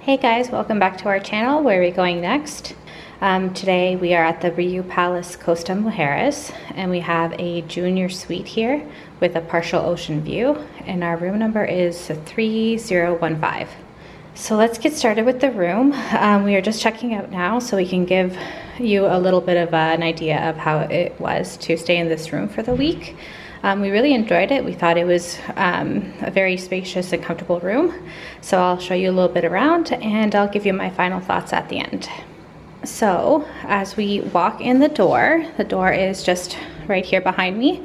Hey guys, welcome back to our channel. Where are we going next? Today we are at the RIU Palace Costa Mujeres and we have a junior suite here with a partial ocean view, and our room number is 3015. So let's get started with the room. We are just checking out now so we can give you a little bit of an idea of how it was to stay in this room for the week. We really enjoyed it. We thought it was a very spacious and comfortable room. So I'll show you a little bit around and I'll give you my final thoughts at the end. So as we walk in the door is just right here behind me.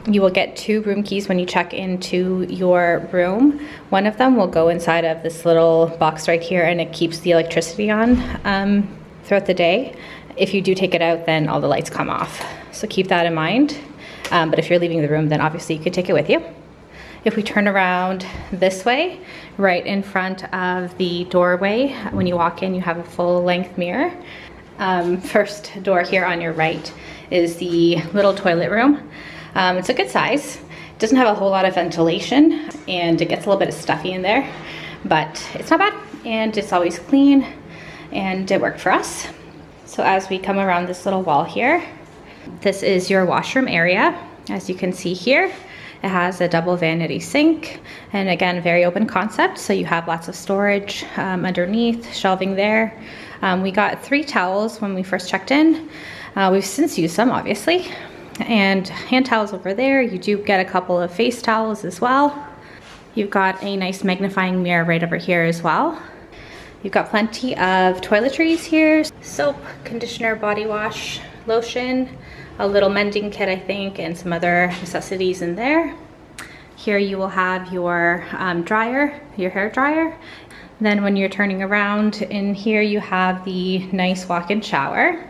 You will get 2 room keys when you check into your room. One of them will go inside of this little box right here, and it keeps the electricity on throughout the day. If you do take it out, then all the lights come off. So keep that in mind. But if you're leaving the room, then obviously you could take it with you. If we turn around this way, right in front of the doorway, when you walk in, you have a full-length mirror. First door here on your right is the little toilet room. It's a good size. It doesn't have a whole lot of ventilation, and it gets a little bit of stuffy in there, but it's not bad, and it's always clean, and it worked for us. So as we come around this little wall here, this is your washroom area. As you can see here, it has a double vanity sink, and again, very open concept, so you have lots of storage underneath, shelving there. We got 3 towels when we first checked in. We've since used some, obviously, and hand towels over there. You do get a couple of face towels as well. You've got a nice magnifying mirror right over here as well. You've got plenty of toiletries here: soap, conditioner, body wash, lotion, a little mending kit, I think, and some other necessities in there. Here you will have your dryer, your hair dryer. Then when you're turning around in here, you have the nice walk-in shower.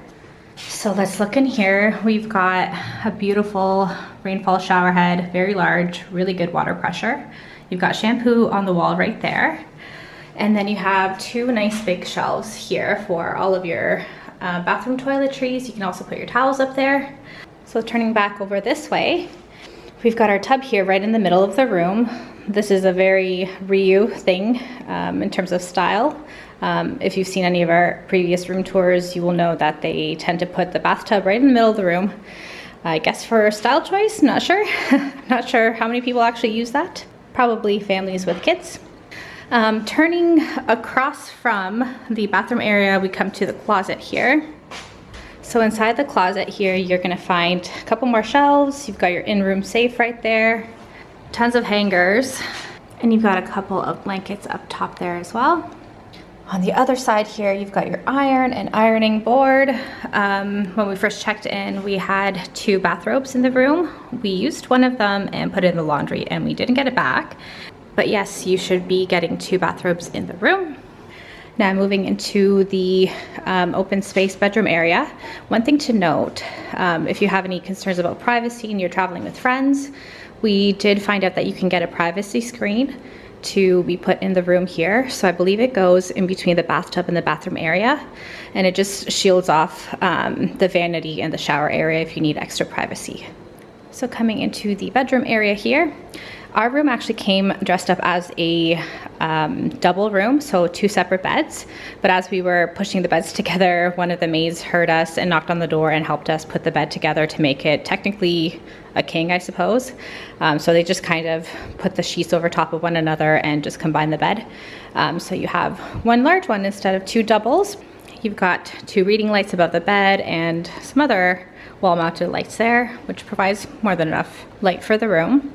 So let's look in here. We've got a beautiful rainfall shower head, very large, really good water pressure. You've got shampoo on the wall right there. And then you have 2 nice big shelves here for all of your bathroom toiletries. You can also put your towels up there. So turning back over this way, we've got our tub here right in the middle of the room. This is a very RIU thing in terms of style. If you've seen any of our previous room tours, you will know that they tend to put the bathtub right in the middle of the room. I guess for style choice, not sure. Not sure how many people actually use that. Probably families with kids. Turning across from the bathroom area, we come to the closet here. So inside the closet here, you're gonna find a couple more shelves. You've got your in-room safe right there, tons of hangers, and you've got a couple of blankets up top there as well. On the other side here, you've got your iron and ironing board. When we first checked in, we had 2 bathrobes in the room. We used one of them and put it in the laundry, and we didn't get it back. But yes, you should be getting 2 bathrobes in the room. Now moving into the open space bedroom area. One thing to note, if you have any concerns about privacy and you're traveling with friends, we did find out that you can get a privacy screen to be put in the room here. So I believe it goes in between the bathtub and the bathroom area, and it just shields off the vanity and the shower area if you need extra privacy. So coming into the bedroom area here, our room actually came dressed up as a double room, so 2 separate beds. But as we were pushing the beds together, one of the maids heard us and knocked on the door and helped us put the bed together to make it technically a king, I suppose. So they just kind of put the sheets over top of one another and just combined the bed. So you have 1 large one instead of 2 doubles. You've got 2 reading lights above the bed and some other wall-mounted lights there, which provides more than enough light for the room.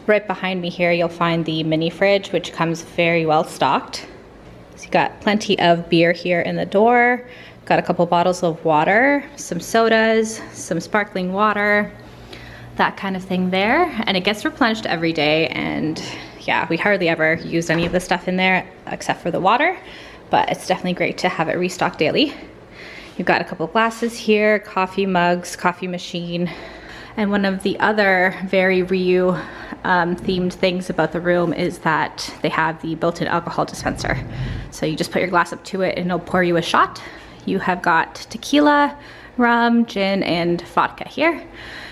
Right behind me here, you'll find the mini fridge, which comes very well stocked. So you've got plenty of beer here in the door. Got a couple bottles of water, some sodas, some sparkling water, that kind of thing there. And it gets replenished every day. And yeah, we hardly ever use any of the stuff in there except for the water, but it's definitely great to have it restocked daily. You've got a couple glasses here, coffee mugs, coffee machine. And one of the other very RIU themed things about the room is that they have the built-in alcohol dispenser. So you just put your glass up to it and it'll pour you a shot. You have got tequila, rum, gin, and vodka here.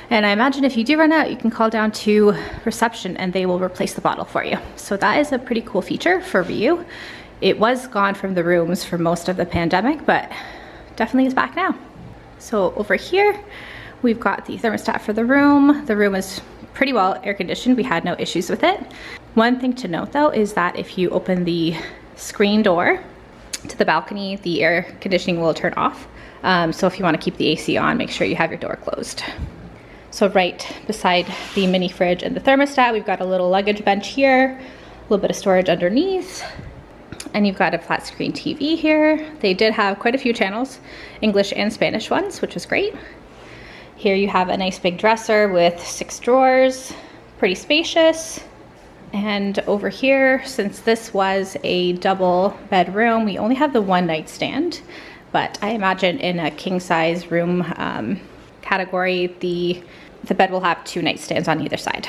And I imagine if you do run out, you can call down to reception and they will replace the bottle for you. So that is a pretty cool feature for RIU. It was gone from the rooms for most of the pandemic, but definitely is back now. So over here, we've got the thermostat for the room. The room is pretty well air conditioned. We had no issues with it. One thing to note though is that if you open the screen door to the balcony, the air conditioning will turn off. So if you want to keep the AC on, make sure you have your door closed. So right beside the mini fridge and the thermostat, we've got a little luggage bench here, a little bit of storage underneath, and you've got a flat screen TV here. They did have quite a few channels, English and Spanish ones, which was great. Here you have a nice big dresser with 6 drawers, pretty spacious. And over here, since this was a double bedroom, we only have the 1 nightstand, but I imagine in a king size room category, the bed will have 2 nightstands on either side.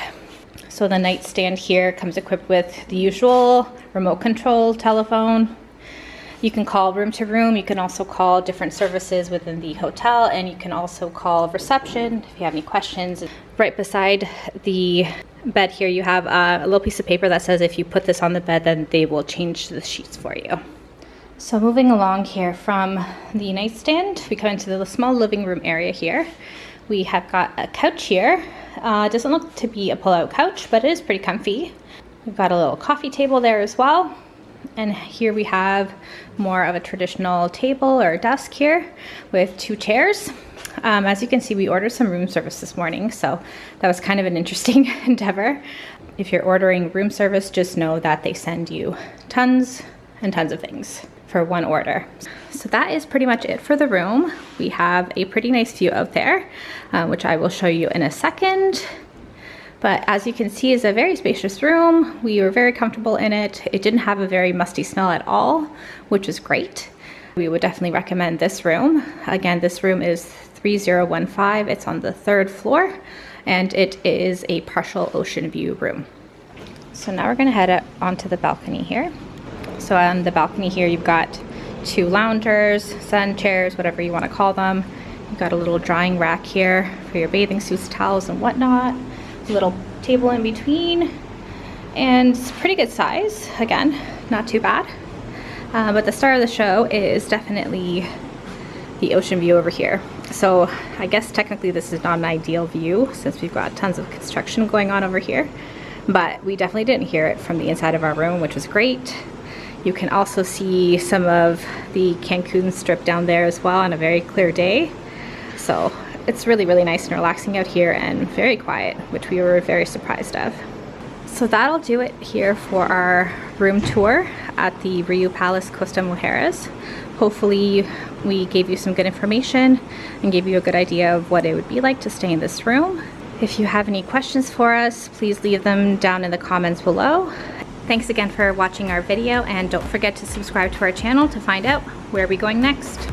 So the nightstand here comes equipped with the usual remote control telephone. You can call room to room. You can also call different services within the hotel, and you can also call reception if you have any questions. Right beside the bed here, you have a little piece of paper that says if you put this on the bed, then they will change the sheets for you. So moving along here from the nightstand, we come into the small living room area here. We have got a couch here. It doesn't look to be a pull-out couch, but it is pretty comfy. We've got a little coffee table there as well. And here we have more of a traditional table or desk here with 2 chairs. As you can see, we ordered some room service this morning, so that was kind of an interesting endeavor. If you're ordering room service, just know that they send you tons and tons of things for one order. So that is pretty much it for the room. We have a pretty nice view out there, which I will show you in a second. But as you can see, it's a very spacious room. We were very comfortable in it. It didn't have a very musty smell at all, which is great. We would definitely recommend this room. Again, this room is 3015. It's on the 3rd floor, and it is a partial ocean view room. So now we're gonna head up onto the balcony here. So on the balcony here, you've got 2 loungers, sun chairs, whatever you wanna call them. You've got a little drying rack here for your bathing suits, towels, and whatnot. Little table in between, and it's pretty good size. Again, not too bad. But the star of the show is definitely the ocean view over here. So I guess technically this is not an ideal view since we've got tons of construction going on over here, but we definitely didn't hear it from the inside of our room, which was great. You can also see some of the Cancun Strip down there as well on a very clear day. So it's really, really nice and relaxing out here and very quiet, which we were very surprised of. So that'll do it here for our room tour at the RIU Palace Costa Mujeres. Hopefully we gave you some good information and gave you a good idea of what it would be like to stay in this room. If you have any questions for us, please leave them down in the comments below. Thanks again for watching our video, and don't forget to subscribe to our channel to find out where we're going next.